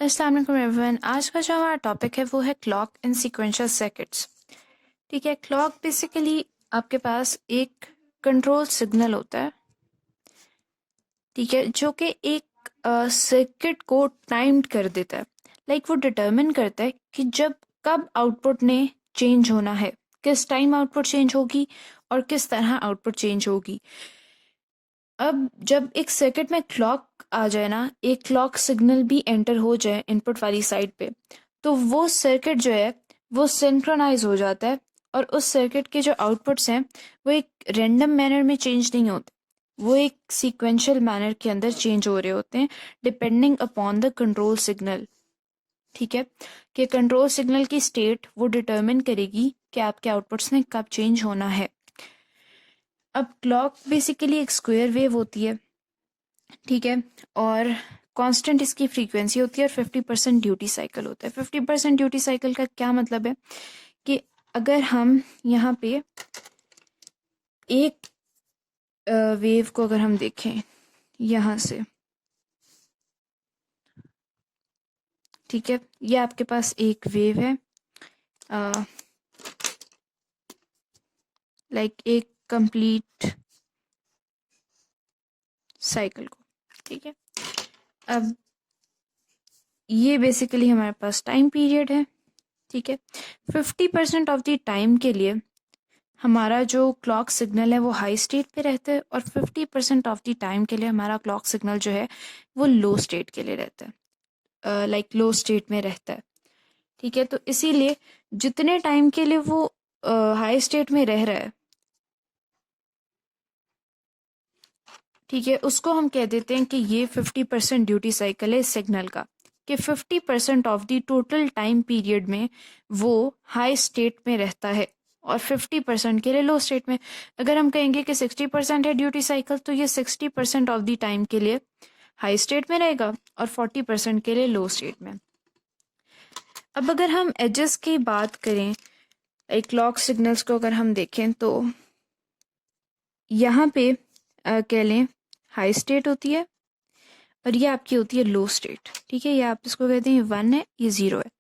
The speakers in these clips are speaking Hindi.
अस्सलाम वालेकुम एवरीवन। आज का जो हमारा टॉपिक है वो है क्लॉक इन सीक्वेंशियल सर्किट्स। ठीक है, क्लॉक बेसिकली आपके पास एक कंट्रोल सिग्नल होता है, ठीक है, जो कि एक सर्किट को टाइम्ड कर देता है। वो डिटरमिन करता है कि जब कब आउटपुट ने चेंज होना है, किस टाइम आउटपुट चेंज होगी और किस तरह आउटपुट चेंज होगी। अब जब एक सर्किट में क्लॉक आ जाए ना, एक क्लॉक सिग्नल भी एंटर हो जाए इनपुट वाली साइड पे, तो वो सर्किट जो है वो सिंक्रोनाइज हो जाता है और उस सर्किट के जो आउटपुट्स हैं वो एक रैंडम मैनर में चेंज नहीं होते, वो एक सीक्वेंशियल मैनर के अंदर चेंज हो रहे होते हैं depending upon the control signal. ठीक है, कि कंट्रोल सिग्नल की स्टेट वो डिटरमिन करेगी कि आपके आउटपुट्स ने कब चेंज होना है। अब क्लॉक बेसिकली एक स्क्वायर वेव होती है, ठीक है, और कांस्टेंट इसकी फ्रीक्वेंसी होती है और 50% ड्यूटी साइकिल होता है। 50% ड्यूटी साइकिल का क्या मतलब है कि अगर हम यहाँ पे एक वेव को अगर हम देखें यहाँ से, ठीक है, ये आपके पास एक वेव है, एक कंप्लीट साइकिल को, ठीक है। अब ये बेसिकली हमारे पास टाइम पीरियड है, ठीक है। 50% ऑफ द टाइम के लिए हमारा जो क्लॉक सिग्नल है वो हाई स्टेट पे रहता है और 50% ऑफ द टाइम के लिए हमारा क्लॉक सिग्नल जो है वो लो स्टेट के लिए रहता है, लो स्टेट में रहता है, ठीक है। तो इसीलिए जितने टाइम के लिए वो हाई स्टेट में रह रहा है, ठीक है, उसको हम कह देते हैं कि ये 50% ड्यूटी साइकिल है सिग्नल का, कि 50% of the total time period में वो हाई स्टेट में रहता है और 50% के लिए लो स्टेट में। अगर हम कहेंगे कि 60% है ड्यूटी साइकिल, तो ये 60% ऑफ द टाइम के लिए हाई स्टेट में रहेगा और 40% के लिए लो स्टेट में। अब अगर हम एजेस की बात करें, एक क्लॉक सिग्नल्स को अगर हम देखें तो यहाँ पे कह लें हाई स्टेट होती है और ये आपकी होती है लो स्टेट, ठीक है। ये आप इसको कहते हैं 1 है, ये 0 है।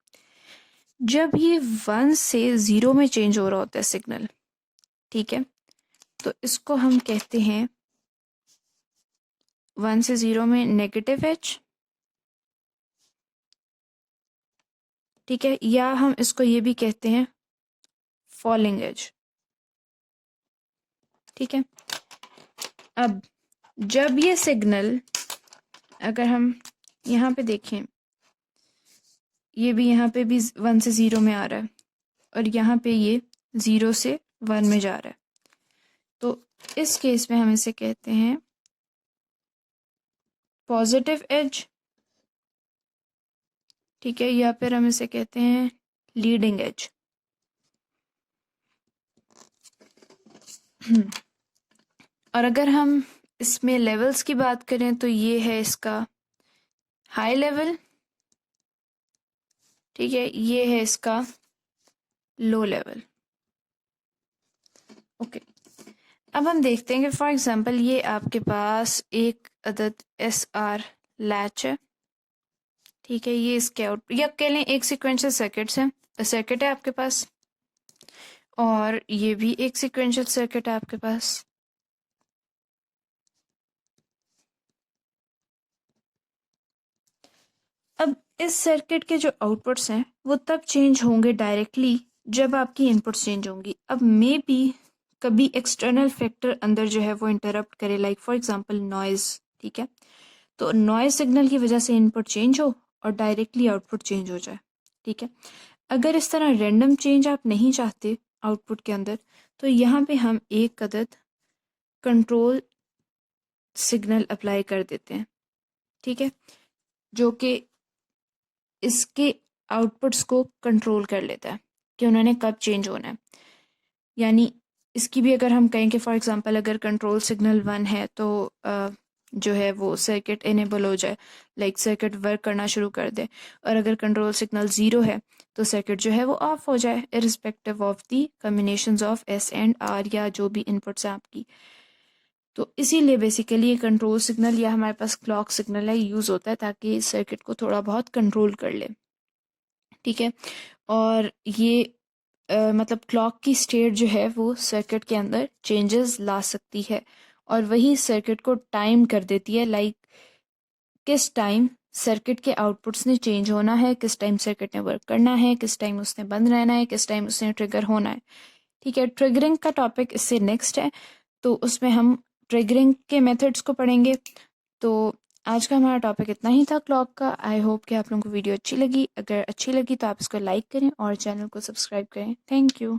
जब ये 1 से 0 में चेंज हो रहा होता है सिग्नल, ठीक है, तो इसको हम कहते हैं 1 से 0 में नेगेटिव एज, ठीक है, या हम इसको ये भी कहते हैं फॉलिंग एज, ठीक है। अब जब ये सिग्नल, अगर हम यहाँ पे देखें, ये भी यहाँ पे भी 1 से 0 में आ रहा है और यहाँ पे ये 0 से 1 में जा रहा है, तो इस केस में हम इसे कहते हैं पॉजिटिव एज, ठीक है, या फिर हम इसे कहते हैं लीडिंग एज। और अगर हम इसमें लेवल्स की बात करें तो ये है इसका हाई लेवल, ठीक है, ये है इसका लो लेवल। ओके, अब हम देखते हैं कि फॉर एग्जांपल ये आपके पास एक अदद एस आर लैच है, ठीक है, ये इसके आउट या कह लें एक सिक्वेंशियल सर्किट है आपके पास, और ये भी एक सिक्वेंशियल सर्किट है आपके पास। अब इस सर्किट के जो आउटपुट्स हैं वो तब चेंज होंगे डायरेक्टली जब आपकी इनपुट्स चेंज होंगी। अब मे बी कभी एक्सटर्नल फैक्टर अंदर जो है वो इंटरप्ट करे, लाइक फॉर एग्जांपल नॉइज, ठीक है, तो नॉइज सिग्नल की वजह से इनपुट चेंज हो और डायरेक्टली आउटपुट चेंज हो जाए, ठीक है। अगर इस तरह रैंडम चेंज आप नहीं चाहते आउटपुट के अंदर, तो यहाँ पे हम एक अदद कंट्रोल सिग्नल अप्लाई कर देते हैं, ठीक है, जो कि इसके आउटपुट्स को कंट्रोल कर लेता है कि उन्होंने कब चेंज होना है। यानी इसकी भी अगर हम कहें कि फॉर एग्जांपल अगर कंट्रोल सिग्नल 1 है तो जो है वो सर्किट इनेबल हो जाए, सर्किट वर्क करना शुरू कर दे, और अगर कंट्रोल सिग्नल 0 है तो सर्किट जो है वो ऑफ हो जाए irrespective of the combinations of S and R, या जो भी इनपुट्स हैं आपकी। तो इसीलिए बेसिकली ये कंट्रोल सिग्नल या हमारे पास क्लॉक सिग्नल है यूज़ होता है ताकि सर्किट को थोड़ा बहुत कंट्रोल कर ले। ठीक है, और ये मतलब क्लॉक की स्टेट जो है वो सर्किट के अंदर चेंजेस ला सकती है और वही सर्किट को टाइम कर देती है, लाइक किस टाइम सर्किट के आउटपुट्स ने चेंज होना है, किस टाइम सर्किट ने वर्क करना है, किस टाइम उसने बंद रहना है, किस टाइम उसने ट्रिगर होना है। ठीक है, ट्रिगरिंग का टॉपिक इससे नेक्स्ट है, तो उसमें हम ट्रिगरिंग के मेथड्स को पढ़ेंगे। तो आज का हमारा टॉपिक इतना ही था क्लॉक का। आई होप कि आप लोगों को वीडियो अच्छी लगी। अगर अच्छी लगी तो आप इसको लाइक करें और चैनल को सब्सक्राइब करें। Thank you.